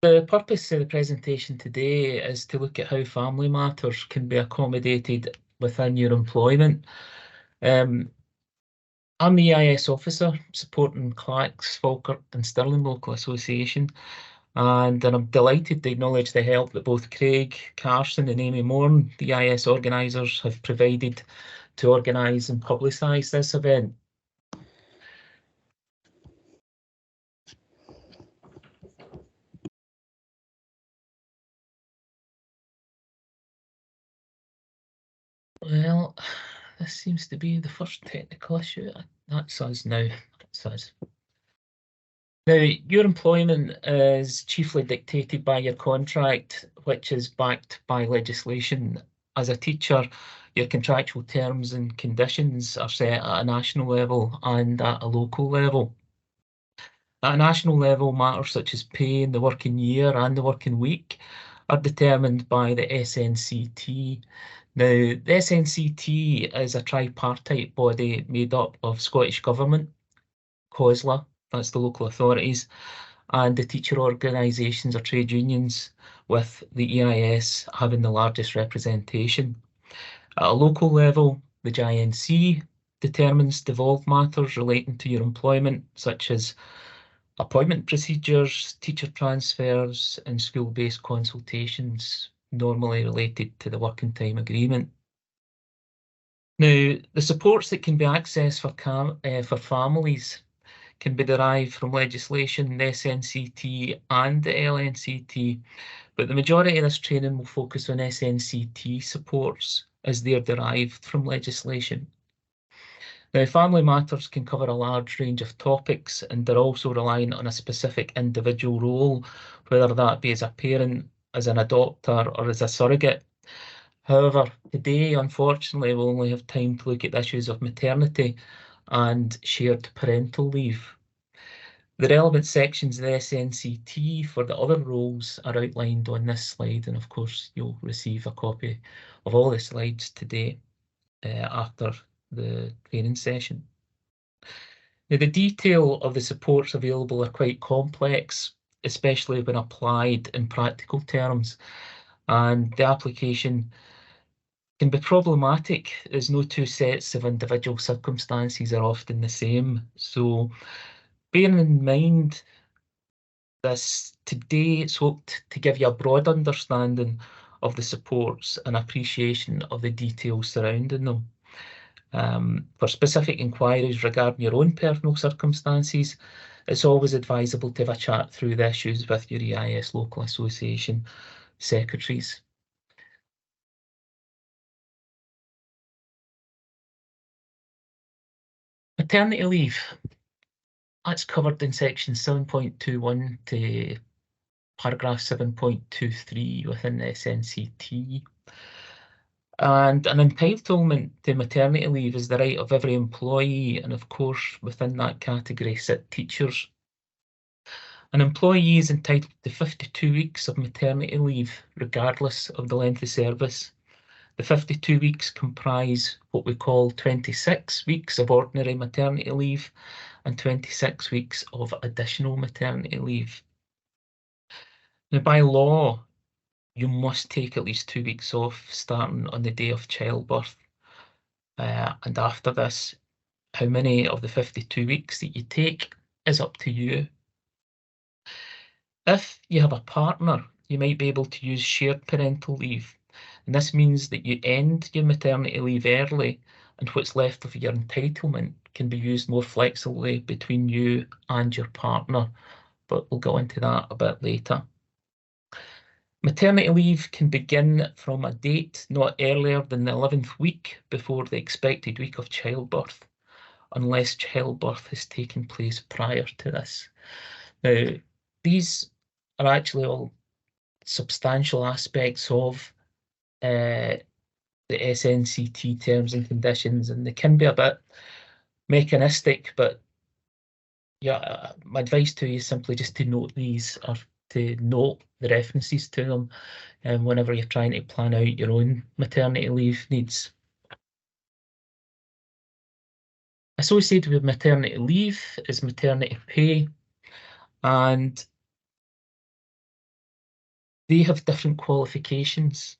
The purpose of the presentation today is to look at how family matters can be accommodated within your employment. I'm the EIS officer supporting Clacks, Falkirk and Stirling Local Association, and I'm delighted to acknowledge the help that both Craig Carson and Amy Morn, the EIS organisers, have provided to organise and publicise this event. Well, this seems to be the first technical issue. That's us now. That's us. Now, your employment is chiefly dictated by your contract, which is backed by legislation. As a teacher, your contractual terms and conditions are set at a national level and at a local level. At a national level, matters such as pay in the working year and the working week are determined by the SNCT. Now, the SNCT is a tripartite body made up of Scottish Government, COSLA, that's the local authorities, and the teacher organisations or trade unions, with the EIS having the largest representation. At a local level, the GINC determines devolved matters relating to your employment, such as appointment procedures, teacher transfers, and school-based consultations, normally related to the working time agreement. Now, the supports that can be accessed for families can be derived from legislation, the SNCT and the LNCT, but the majority of this training will focus on SNCT supports as they are derived from legislation. Now, family matters can cover a large range of topics, and they're also reliant on a specific individual role, whether that be as a parent, as an adopter, or as a surrogate. However, today, unfortunately, we'll only have time to look at issues of maternity and shared parental leave. The relevant sections of the SNCT for the other roles are outlined on this slide, and of course, you'll receive a copy of all the slides today after the training session. Now, the detail of the supports available are quite complex, especially when applied in practical terms, and the application can be problematic as no two sets of individual circumstances are often the same. So bearing in mind this, today it's hoped to give you a broad understanding of the supports and appreciation of the details surrounding them. For specific inquiries regarding your own personal circumstances, it's always advisable to have a chat through the issues with your EIS local association secretaries. Maternity leave, that's covered in section 7.21 to paragraph 7.23 within the SNCT. And an entitlement to maternity leave is the right of every employee, and of course, within that category sit teachers. An employee is entitled to 52 weeks of maternity leave, regardless of the length of service. The 52 weeks comprise what we call 26 weeks of ordinary maternity leave and 26 weeks of additional maternity leave. Now, by law, you must take at least 2 weeks off starting on the day of childbirth. And after this, how many of the 52 weeks that you take is up to you. If you have a partner, you might be able to use shared parental leave. And this means that you end your maternity leave early, and what's left of your entitlement can be used more flexibly between you and your partner. But we'll go into that a bit later. Maternity leave can begin from a date not earlier than the 11th week before the expected week of childbirth, unless childbirth has taken place prior to this. Now, these are actually all substantial aspects of the SNCT terms and conditions, and they can be a bit mechanistic, but yeah, my advice to you is simply just to note these, or to note the references to them, whenever you're trying to plan out your own maternity leave needs. Associated with maternity leave is maternity pay, and They have different qualifications.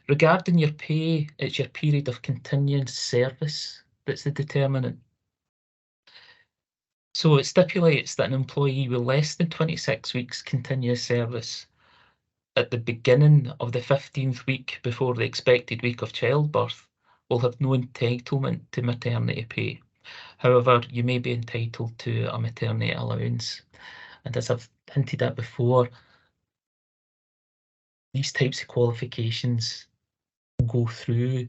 Regarding your pay, it's your period of continuous service that's the determinant. So it stipulates that an employee with less than 26 weeks continuous service at the beginning of the 15th week before the expected week of childbirth will have no entitlement to maternity pay. However, you may be entitled to a maternity allowance. And as I've hinted at before, these types of qualifications go through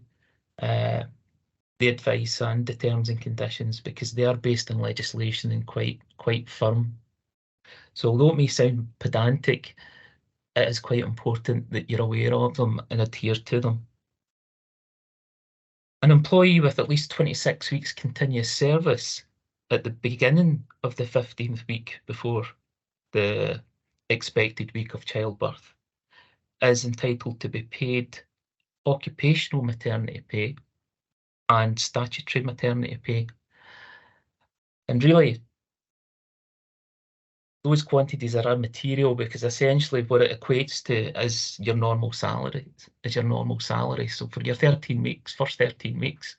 the advice and the terms and conditions because they are based on legislation and quite firm. So although it may sound pedantic, it is quite important that you're aware of them and adhere to them. An employee with at least 26 weeks continuous service at the beginning of the 15th week before the expected week of childbirth is entitled to be paid occupational maternity pay and statutory maternity pay. And really, those quantities are immaterial because essentially what it equates to is your normal salary, So for your 13 weeks, first 13 weeks,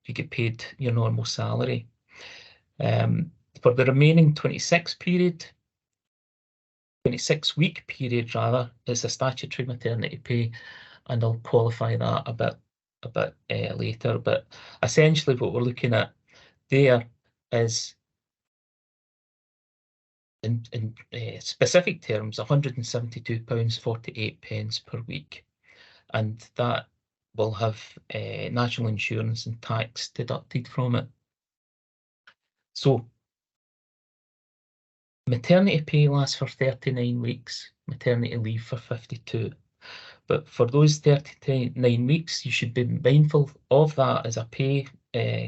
you get paid your normal salary. For the remaining 26-week period rather, it's a statutory maternity pay, and I'll qualify that a bit later. But essentially what we're looking at there is in specific terms, £172.48 per week, and that will have national insurance and tax deducted from it. So maternity pay lasts for 39 weeks, maternity leave for 52. But for those 39 weeks, you should be mindful of that as a pay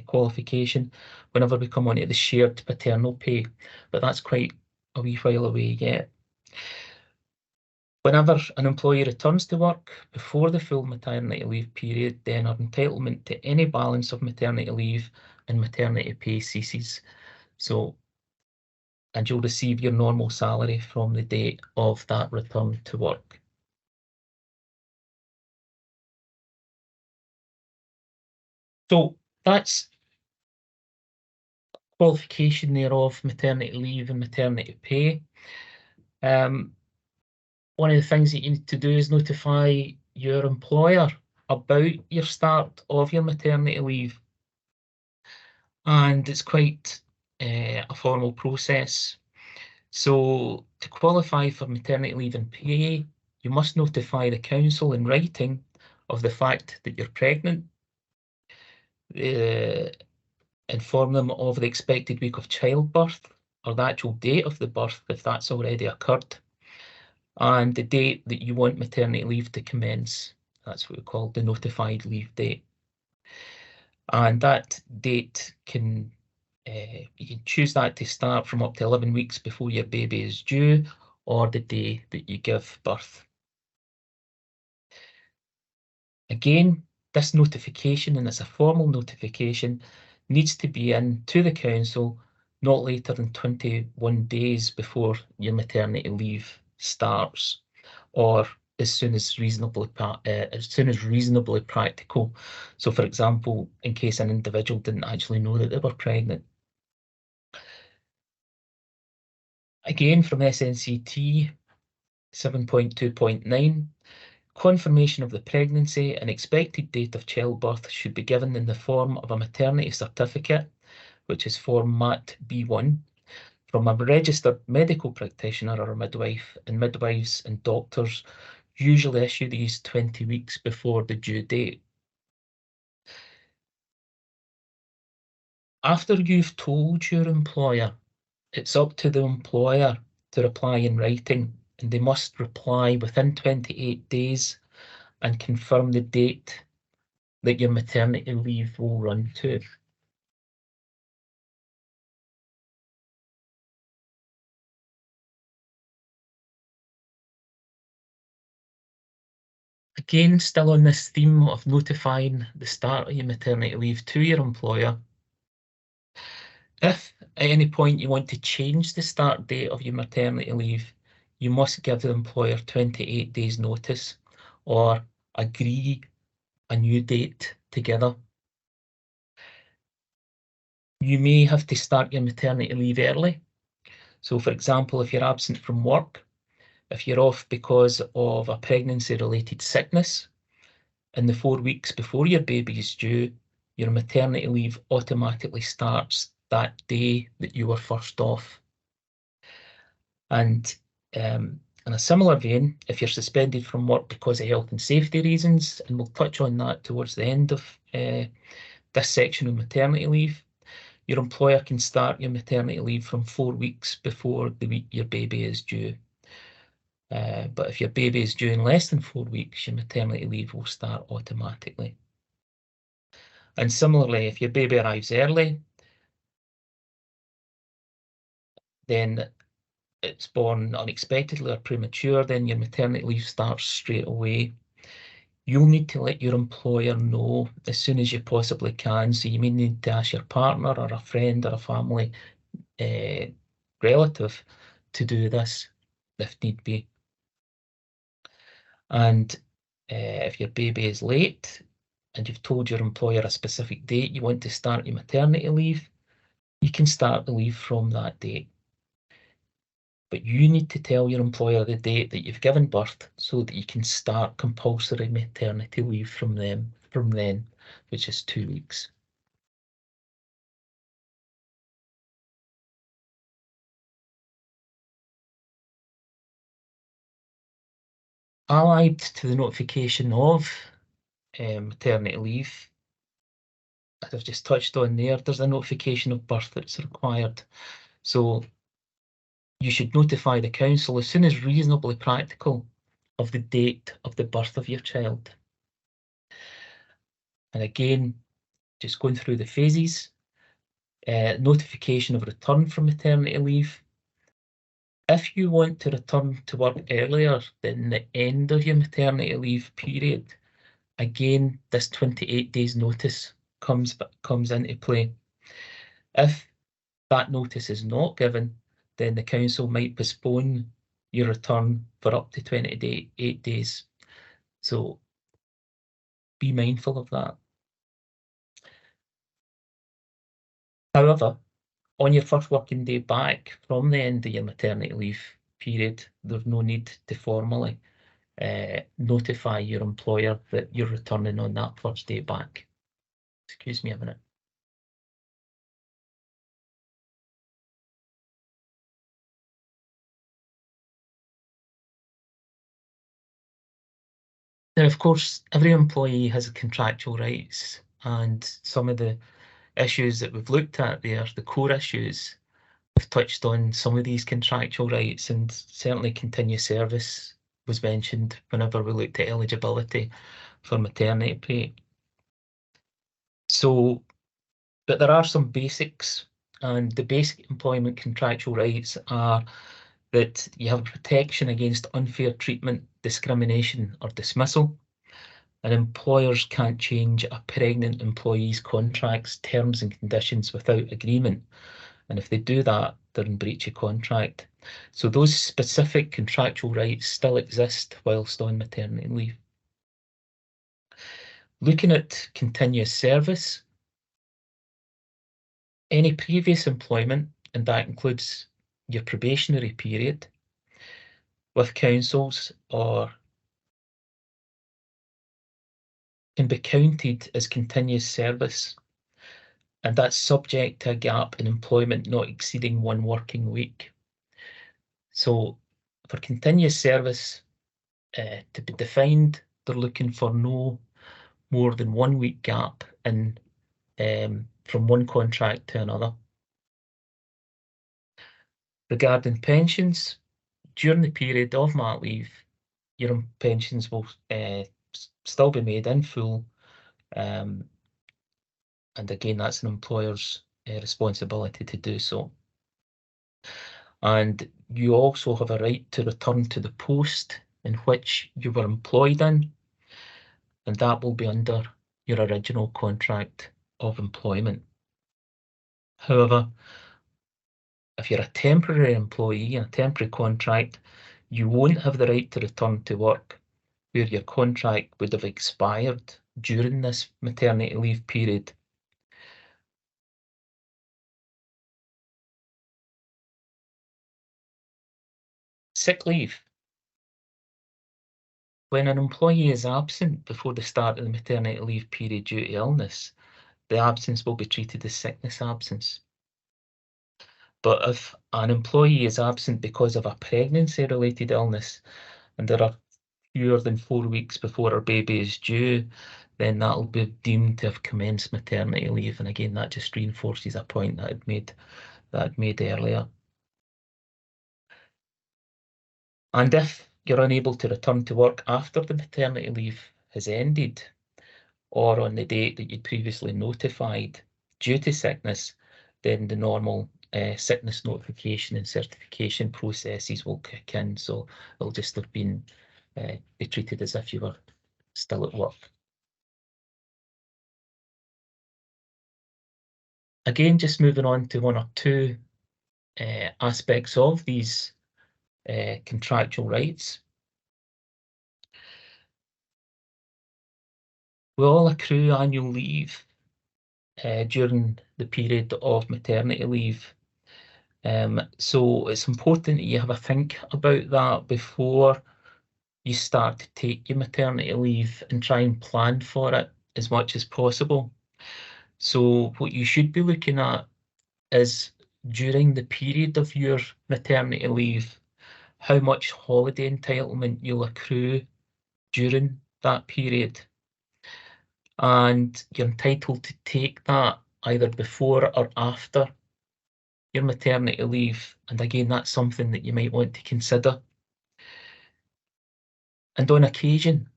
qualification whenever we come on to the shared paternal pay. But that's quite a wee while away yet. Whenever an employee returns to work before the full maternity leave period, then our entitlement to any balance of maternity leave and maternity pay ceases. And you'll receive your normal salary from the date of that return to work. So that's qualification there of maternity leave and maternity pay. One of the things that you need to do is notify your employer about your start of your maternity leave. And it's quite a formal process. So to qualify for maternity leave and pay, you must notify the council in writing of the fact that you're pregnant, inform them of the expected week of childbirth or the actual date of the birth if that's already occurred, and the date that you want maternity leave to commence. That's what we call the notified leave date. And that date can you can choose that to start from up to 11 weeks before your baby is due or the day that you give birth. Again, this notification, and it's a formal notification, needs to be in to the council not later than 21 days before your maternity leave starts, or as soon as reasonably practical. So, for example, in case an individual didn't actually know that they were pregnant. Again, from SNCT 7.2.9, confirmation of the pregnancy and expected date of childbirth should be given in the form of a maternity certificate, which is form MAT B1, from a registered medical practitioner or a midwife, and midwives and doctors usually issue these 20 weeks before the due date. After you've told your employer, it's up to the employer to reply in writing, and they must reply within 28 days and confirm the date that your maternity leave will run to. Again, still on this theme of notifying the start of your maternity leave to your employer. If at any point you want to change the start date of your maternity leave, you must give the employer 28 days notice or agree a new date together. You may have to start your maternity leave early. So for example, if you're absent from work, if you're off because of a pregnancy-related sickness, in the 4 weeks before your baby is due, your maternity leave automatically starts that day that you were first off. And in a similar vein, if you're suspended from work because of health and safety reasons, and we'll touch on that towards the end of this section of maternity leave, your employer can start your maternity leave from 4 weeks before the week your baby is due. But if your baby is due in less than 4 weeks, your maternity leave will start automatically. And similarly, if your baby arrives early, then it's born unexpectedly or premature, then your maternity leave starts straight away. You'll need to let your employer know as soon as you possibly can. So you may need to ask your partner or a friend or a family relative to do this if need be. And if your baby is late and you've told your employer a specific date you want to start your maternity leave, you can start the leave from that date. But you need to tell your employer the date that you've given birth so that you can start compulsory maternity leave from then, which is 2 weeks. Allied to the notification of maternity leave, as I've just touched on there, there's a notification of birth that's required. So you should notify the council as soon as reasonably practical of the date of the birth of your child. And again, just going through the phases, notification of return from maternity leave. If you want to return to work earlier than the end of your maternity leave period, again, this 28 days notice comes into play. If that notice is not given, then the council might postpone your return for up to 28 days. So be mindful of that. However, on your first working day back from the end of your maternity leave period, there's no need to formally notify your employer that you're returning on that first day back. Excuse me a minute. Now, of course, every employee has contractual rights, and some of the issues that we've looked at there, the core issues, we've touched on some of these contractual rights, and certainly continuous service was mentioned whenever we looked at eligibility for maternity pay. So, but there are some basics, and the basic employment contractual rights are that you have protection against unfair treatment, discrimination, or dismissal. And employers can't change a pregnant employee's contracts, terms, and conditions without agreement. And if they do that, they're in breach of contract. So those specific contractual rights still exist whilst on maternity leave. Looking at continuous service, any previous employment, and that includes your probationary period with councils, or can be counted as continuous service, and that's subject to a gap in employment not exceeding 1 working week. So for continuous service to be defined, they're looking for no more than 1 week gap in from one contract to another. Regarding pensions, during the period of mat leave, your pensions will still be made in full. And again, that's an employer's responsibility to do so. And you also have a right to return to the post in which you were employed in, and that will be under your original contract of employment. However, if you're a temporary employee in a temporary contract, you won't have the right to return to work where your contract would have expired during this maternity leave period. Sick leave. When an employee is absent before the start of the maternity leave period due to illness, the absence will be treated as sickness absence. But if an employee is absent because of a pregnancy-related illness and there are fewer than 4 weeks before her baby is due, then that'll be deemed to have commenced maternity leave. And again, that just reinforces a point that I'd made earlier. And if you're unable to return to work after the maternity leave has ended, or on the date that you'd previously notified due to sickness, then the normal sickness notification and certification processes will kick in. So it'll just have been be treated as if you were still at work. Again, just moving on to one or two aspects of these contractual rights. We all accrue annual leave during the period of maternity leave. So it's important that you have a think about that before you start to take your maternity leave and try and plan for it as much as possible. So what you should be looking at is during the period of your maternity leave, how much holiday entitlement you'll accrue during that period. And you're entitled to take that either before or after your maternity leave. And again, that's something that you might want to consider. And on occasion,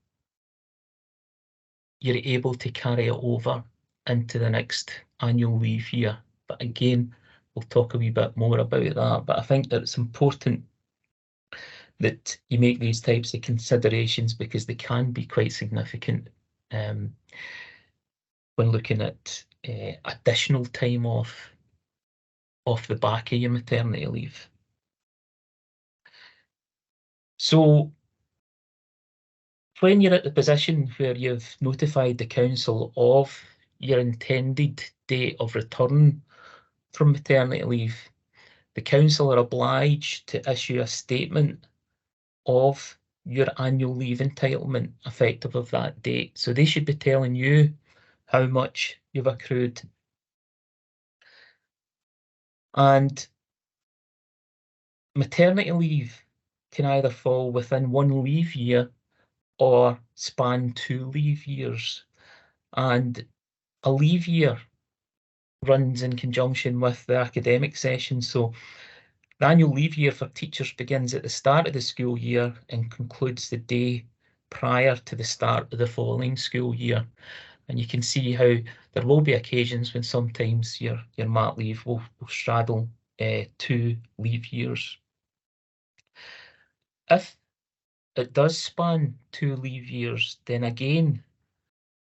you're able to carry it over into the next annual leave year. But again, we'll talk a wee bit more about that. But I think that it's important that you make these types of considerations because they can be quite significant when looking at additional time off the back of your maternity leave. So when you're at the position where you've notified the council of your intended date of return from maternity leave, the council are obliged to issue a statement of your annual leave entitlement effective of that date. So they should be telling you how much you've accrued. And maternity leave can either fall within one leave year or span 2 leave years. And a leave year runs in conjunction with the academic session. So the annual leave year for teachers begins at the start of the school year and concludes the day prior to the start of the following school year. And you can see how there will be occasions when sometimes your mat leave will straddle 2 leave years. If it does span 2 leave years, then again,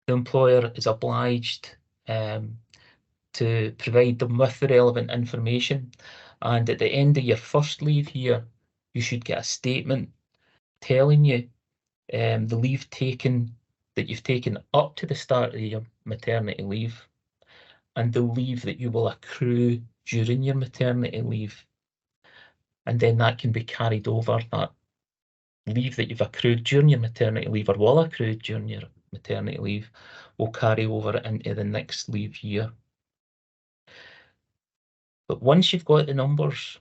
the employer is obliged to provide them with the relevant information. And at the end of your first leave year, you should get a statement telling you the leave taken that you've taken up to the start of your maternity leave and the leave that you will accrue during your maternity leave. And then that can be carried over, that leave that you've accrued during your maternity leave or will accrue during your maternity leave will carry over into the next leave year. But once you've got the numbers,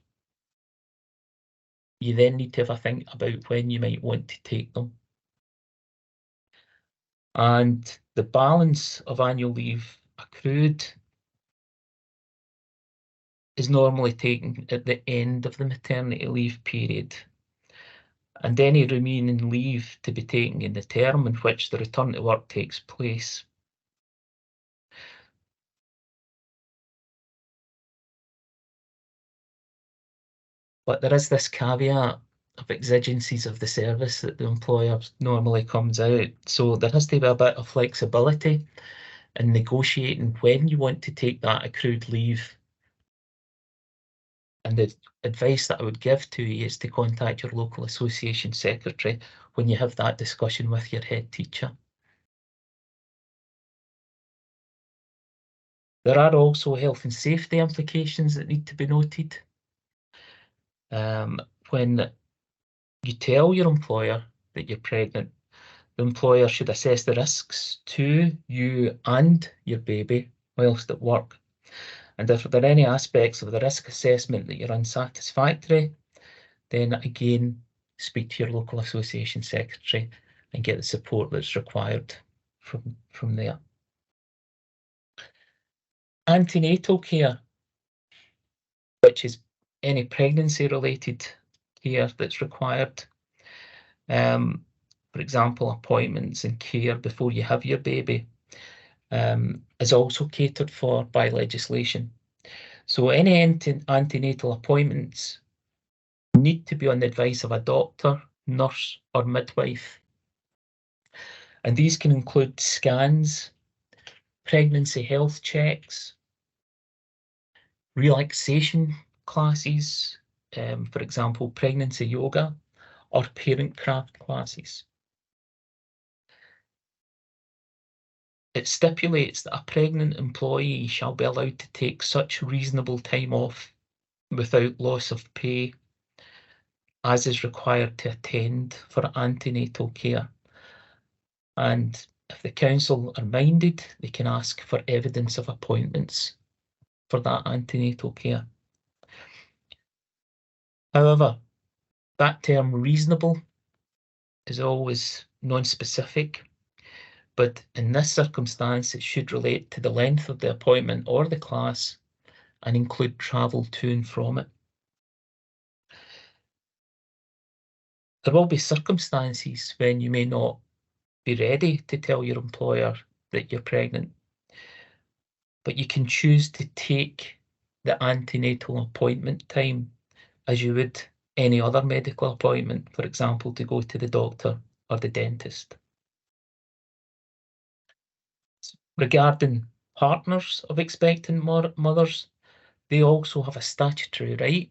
you then need to have a think about when you might want to take them. And the balance of annual leave accrued is normally taken at the end of the maternity leave period. And any remaining leave to be taken in the term in which the return to work takes place. But there is this caveat of exigencies of the service that the employer normally comes out. So there has to be a bit of flexibility in negotiating when you want to take that accrued leave And the advice that I would give to you is to contact your local association secretary when you have that discussion with your head teacher. There are also health and safety implications that need to be noted. When you tell your employer that you're pregnant, the employer should assess the risks to you and your baby whilst at work. And if there are any aspects of the risk assessment that you're unsatisfactory, then again, speak to your local association secretary and get the support that's required from there. Antenatal care, which is any pregnancy-related care that's required. For example, appointments and care before you have your baby, is also catered for by legislation. So any antenatal appointments need to be on the advice of a doctor, nurse, or midwife. And these can include scans, pregnancy health checks, relaxation classes, for example, pregnancy yoga, or parent craft classes. It stipulates that a pregnant employee shall be allowed to take such reasonable time off without loss of pay as is required to attend for antenatal care. And if the council are minded, they can ask for evidence of appointments for that antenatal care. However, that term reasonable is always non-specific, but in this circumstance, it should relate to the length of the appointment or the class and include travel to and from it. There will be circumstances when you may not be ready to tell your employer that you're pregnant, but you can choose to take the antenatal appointment time as you would any other medical appointment, for example, to go to the doctor or the dentist. Regarding partners of expectant mothers, they also have a statutory right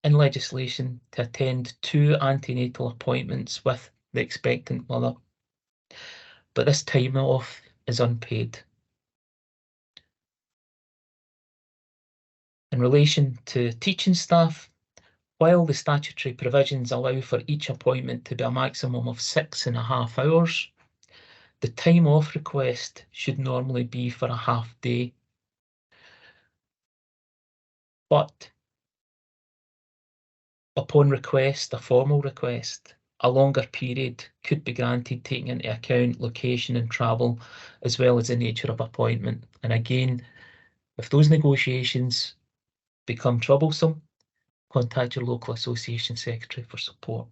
in legislation to attend 2 antenatal appointments with the expectant mother, but this time off is unpaid. In relation to teaching staff, while the statutory provisions allow for each appointment to be a maximum of 6.5 hours, the time off request should normally be for a half day. But upon request, a formal request, a longer period could be granted, taking into account location and travel, as well as the nature of appointment. And again, if those negotiations become troublesome, contact your local association secretary for support.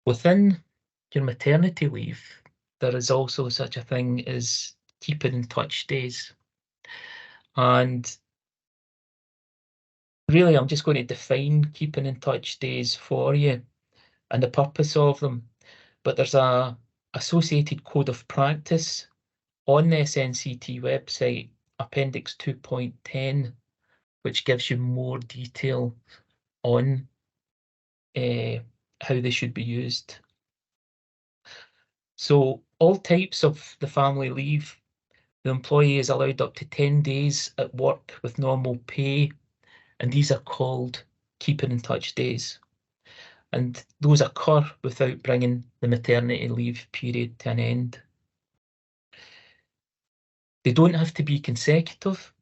Within your maternity leave, there is also such a thing as keeping in touch days. And really, I'm just going to define keeping in touch days for you and the purpose of them. But there's a associated code of practice on the SNCT website, Appendix 2.10, which gives you more detail on how they should be used. So all types of the family leave, the employee is allowed up to 10 days at work with normal pay, and these are called keeping in touch days. And those occur without bringing the maternity leave period to an end. They don't have to be consecutive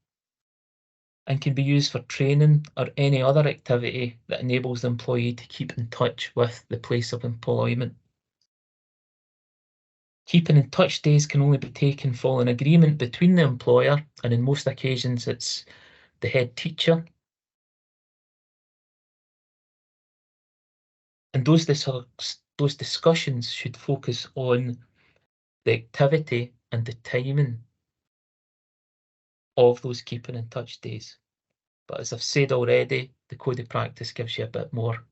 and can be used for training or any other activity that enables the employee to keep in touch with the place of employment. Keeping in touch days can only be taken following agreement between the employer, and in most occasions it's the head teacher. And those discussions should focus on the activity and the timing of those keeping in touch days. But as I've said already, the code of practice gives you a bit more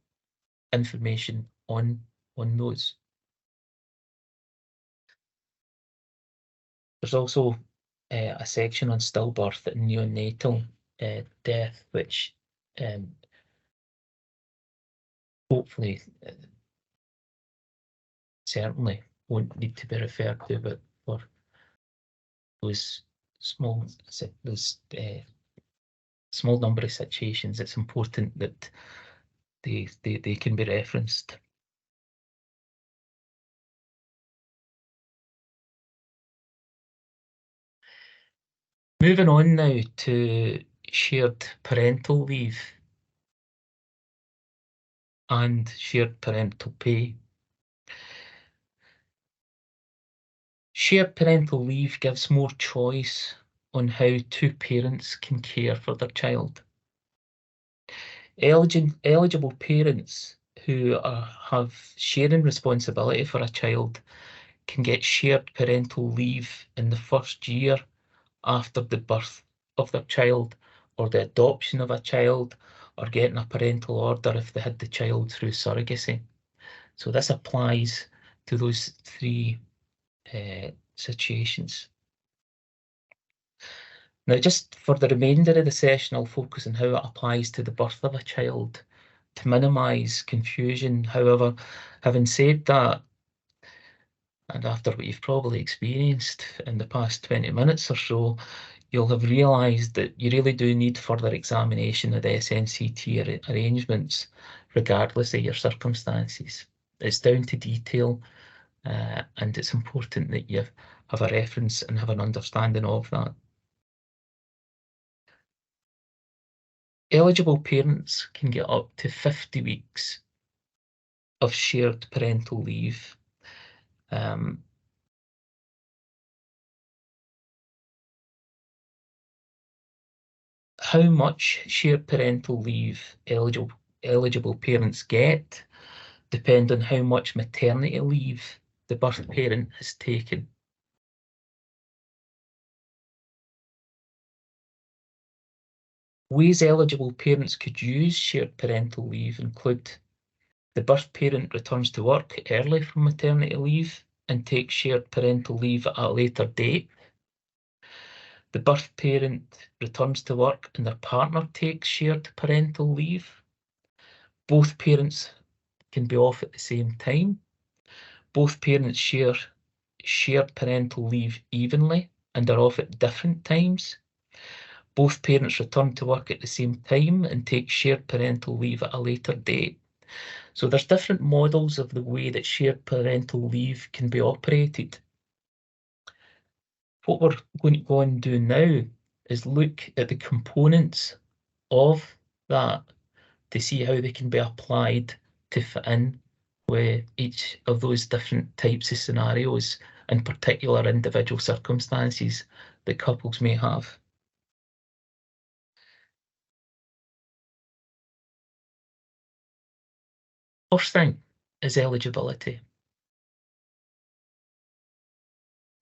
information on those. There's also a section on stillbirth and neonatal death, which hopefully certainly won't need to be referred to, but for those small small number of situations, it's important that they can be referenced. Moving on now to shared parental leave and shared parental pay. Shared parental leave gives more choice on how two parents can care for their child. Eligible parents who have sharing responsibility for a child can get shared parental leave in the first year after the birth of their child, or the adoption of a child, or getting a parental order if they had the child through surrogacy. So this applies to those three situations. Now, just for the remainder of the session, I'll focus on how it applies to the birth of a child to minimise confusion. However, having said that, and after what you've probably experienced in the past 20 minutes or so, you'll have realised that you really do need further examination of the SNCT arrangements, regardless of your circumstances. It's down to detail, and it's important that you have a reference and have an understanding of that. Eligible parents can get up to 50 weeks of shared parental leave. How much shared parental leave eligible parents get depend on how much maternity leave the birth parent has taken. Ways eligible parents could use shared parental leave include: the birth parent returns to work early from maternity leave and takes shared parental leave at a later date. The birth parent returns to work and their partner takes shared parental leave. Both parents can be off at the same time. Both parents share shared parental leave evenly and are off at different times. Both parents return to work at the same time and take shared parental leave at a later date. So there's different models of the way that shared parental leave can be operated. What we're going to go and do now is look at the components of that to see how they can be applied to fit in with each of those different types of scenarios and particular individual circumstances that couples may have. First thing is eligibility.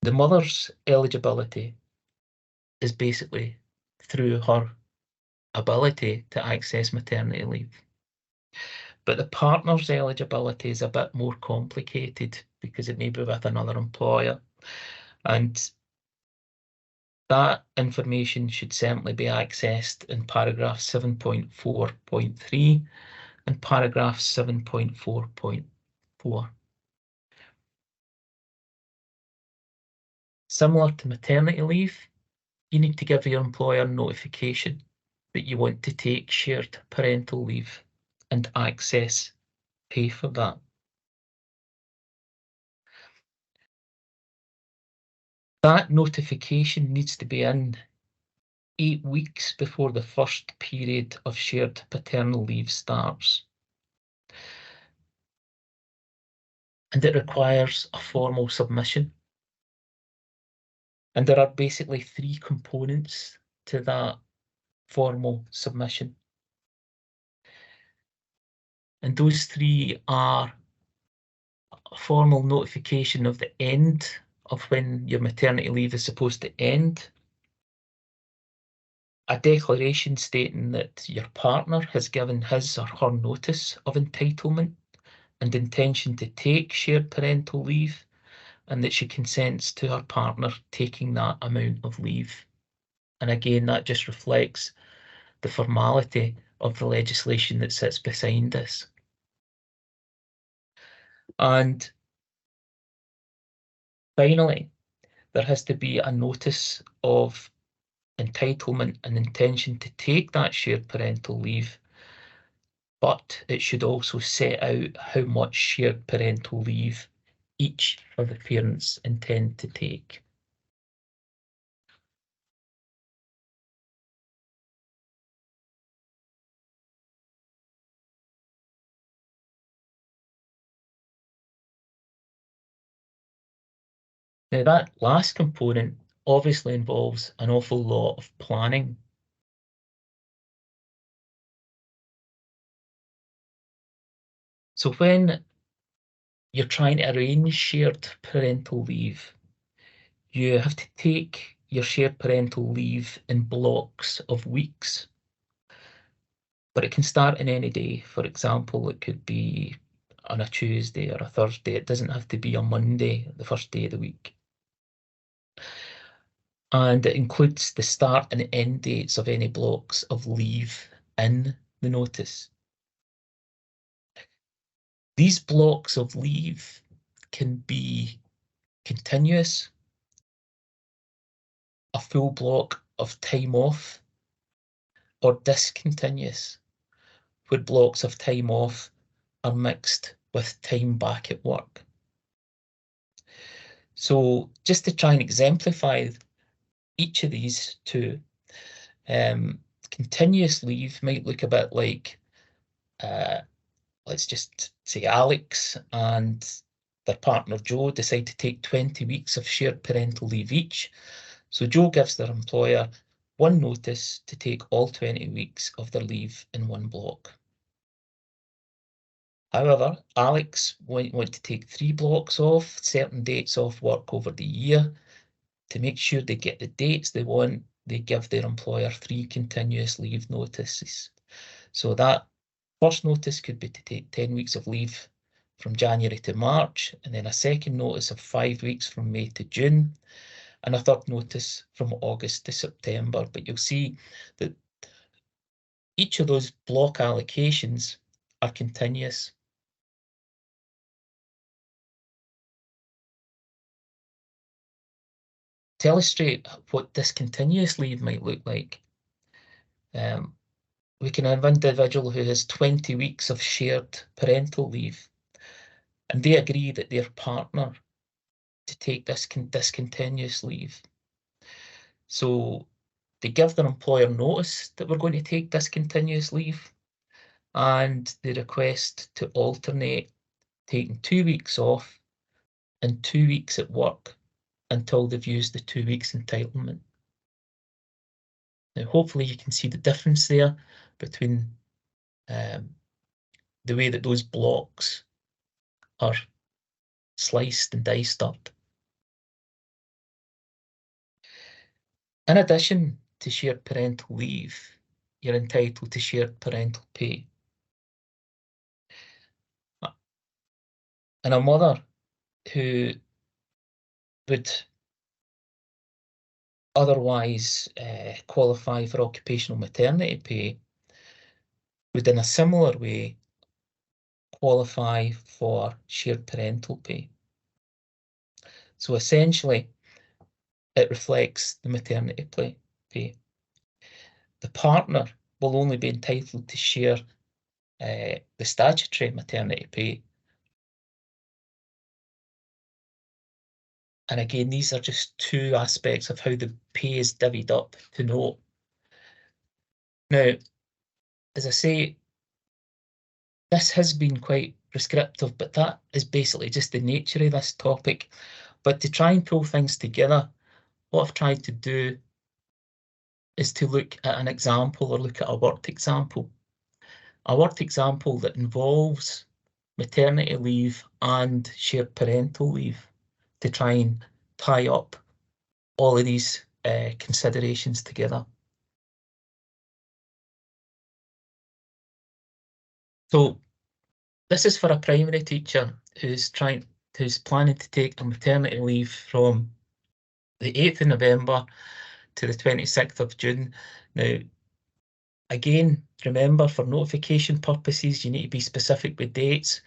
The mother's eligibility is basically through her ability to access maternity leave. But the partner's eligibility is a bit more complicated because it may be with another employer. And that information should certainly be accessed in paragraph 7.4.3 and paragraph 7.4.4. Similar to maternity leave, you need to give your employer notification that you want to take shared parental leave and access pay for that. That notification needs to be in 8 weeks before the first period of shared paternal leave starts. And it requires a formal submission. And there are basically 3 components to that formal submission. And those 3 are a formal notification of the end of when your maternity leave is supposed to end, a declaration stating that your partner has given his or her notice of entitlement and intention to take shared parental leave, and that she consents to her partner taking that amount of leave. And again, that just reflects the formality of the legislation that sits behind this. And finally, there has to be a notice of entitlement and intention to take that shared parental leave, but it should also set out how much shared parental leave each of the parents intend to take. Now, that last component obviously involves an awful lot of planning. So when you're trying to arrange shared parental leave, you have to take your shared parental leave in blocks of weeks, but it can start in any day. For example, it could be on a Tuesday or a Thursday. It doesn't have to be a Monday, the first day of the week. And it includes the start and end dates of any blocks of leave in the notice. These blocks of leave can be continuous, a full block of time off, or discontinuous, where blocks of time off are mixed with time back at work. So just to try and exemplify each of these two, continuous leave might look a bit like, let's just say Alex and their partner Joe decide to take 20 weeks of shared parental leave each. So Joe gives their employer one notice to take all 20 weeks of their leave in one block. However, Alex want to take 3 blocks off, certain dates off work over the year. To make sure they get the dates they want, they give their employer 3 continuous leave notices. So that first notice could be to take 10 weeks of leave from January to March, and then a second notice of 5 weeks from May to June, and a third notice from August to September. But you'll see that each of those block allocations are continuous. To illustrate what discontinuous leave might look like, we can have an individual who has 20 weeks of shared parental leave, and they agree that their partner to take this discontinuous leave. So they give their employer notice that we're going to take discontinuous leave, and they request to alternate taking 2 weeks off and 2 weeks at work until they've used the 2 weeks entitlement. Now, hopefully you can see the difference there between the way that those blocks are sliced and diced up. In addition to shared parental leave, you're entitled to shared parental pay. And a mother who would otherwise qualify for occupational maternity pay would in a similar way qualify for shared parental pay. So essentially, it reflects the maternity pay. The partner will only be entitled to share the statutory maternity pay. And again, these are just 2 aspects of how the pay is divvied up to note. Now, as I say, this has been quite prescriptive, but that is basically just the nature of this topic. But to try and pull things together, what I've tried to do is to look at an example or look at a worked example. A worked example that involves maternity leave and shared parental leave to try and tie up all of these considerations together. So this is for a primary teacher who's trying who's planning to take a maternity leave from the 8th of November to the 26th of June. Now, again, remember, for notification purposes, you need to be specific with dates,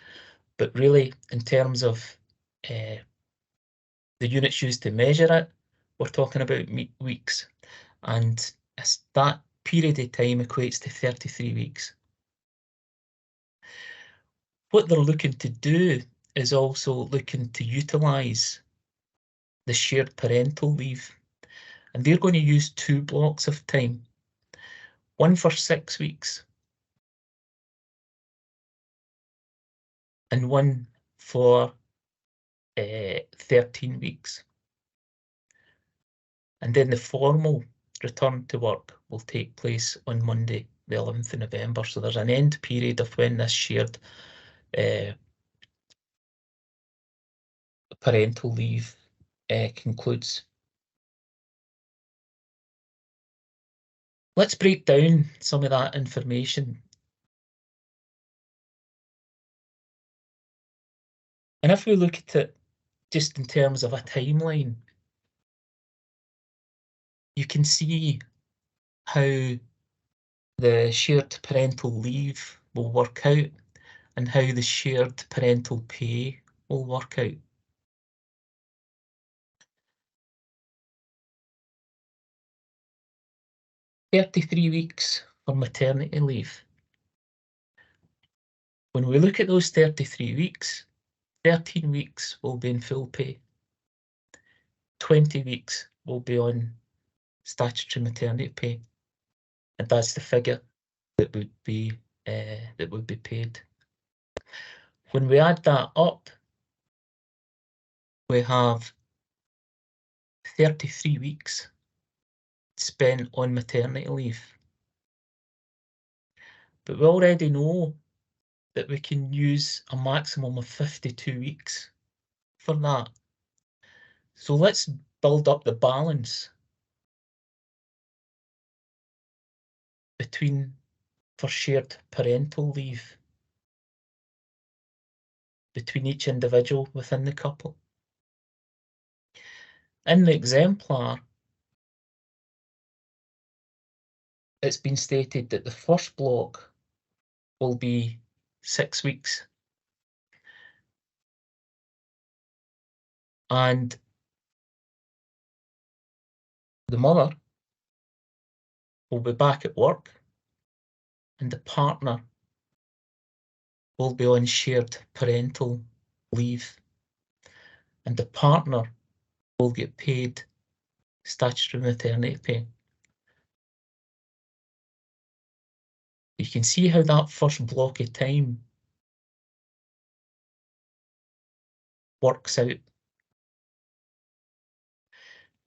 but really, in terms of the units used to measure it, we're talking about weeks, and that period of time equates to 33 weeks. What they're looking to do is also looking to utilise the shared parental leave, and they're going to use 2 blocks of time, one for 6 weeks and one for 13 weeks. And then the formal return to work will take place on Monday, the 11th of November. So there's an end period of when this shared parental leave concludes. Let's break down some of that information. And if we look at it just in terms of a timeline, you can see how the shared parental leave will work out and how the shared parental pay will work out. "33 weeks for maternity leave." When we look at those 33 weeks, 13 weeks will be in full pay. 20 weeks will be on statutory maternity pay, and that's the figure that would be paid. When we add that up, we have 33 weeks spent on maternity leave. But we already know that we can use a maximum of 52 weeks for that. So let's build up the balance for shared parental leave between each individual within the couple. In the exemplar, it's been stated that the first block will be 6 weeks, and the mother will be back at work and the partner will be on shared parental leave, and the partner will get paid statutory maternity pay. You can see how that first block of time works out.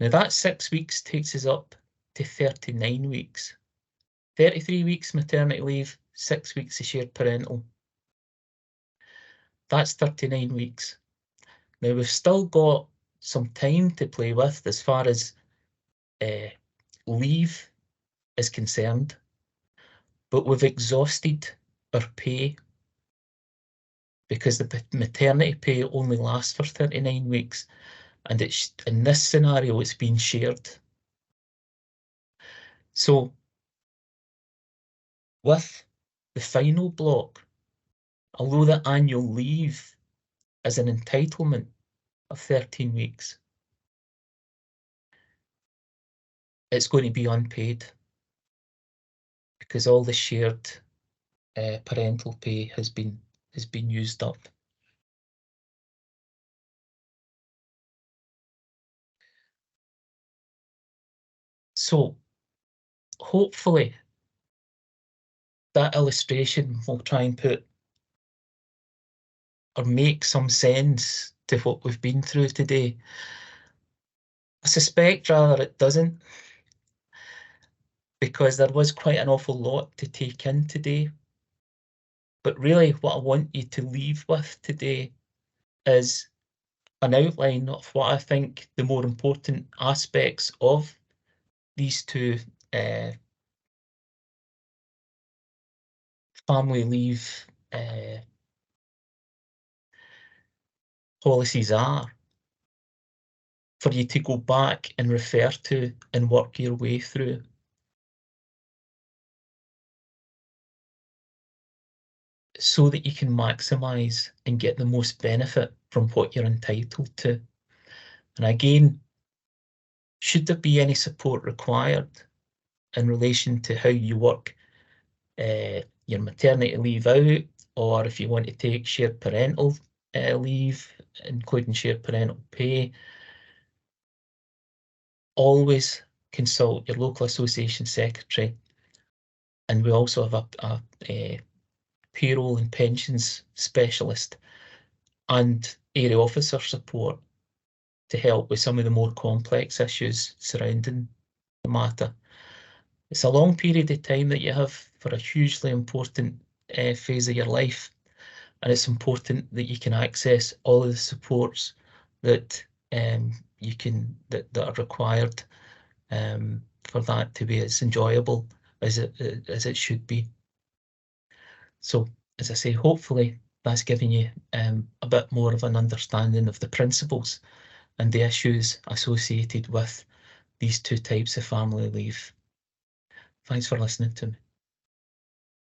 Now that 6 weeks takes us up to 39 weeks. 33 weeks maternity leave, 6 weeks of shared parental. That's 39 weeks. Now we've still got some time to play with as far as leave is concerned, but we've exhausted our pay because the maternity pay only lasts for 39 weeks, and it's in this scenario it's being shared. So with the final block, although the annual leave is an entitlement of 13 weeks, it's going to be unpaid because all the shared parental pay has been used up. So hopefully that illustration will try and put or make some sense to what we've been through today. I suspect rather it doesn't, because there was quite an awful lot to take in today. But really what I want you to leave with today is an outline of what I think the more important aspects of these two family leave policies are for you to go back and refer to and work your way through. So that you can maximise and get the most benefit from what you're entitled to. And again, should there be any support required in relation to how you work your maternity leave out, or if you want to take shared parental leave, including shared parental pay, always consult your local association secretary. And we also have a payroll and pensions specialist and area officer support to help with some of the more complex issues surrounding the matter. It's a long period of time that you have for a hugely important phase of your life, and it's important that you can access all of the supports that that are required for that to be as enjoyable as it should be. So, as I say, hopefully that's giving you a bit more of an understanding of the principles and the issues associated with these two types of family leave. Thanks for listening to me.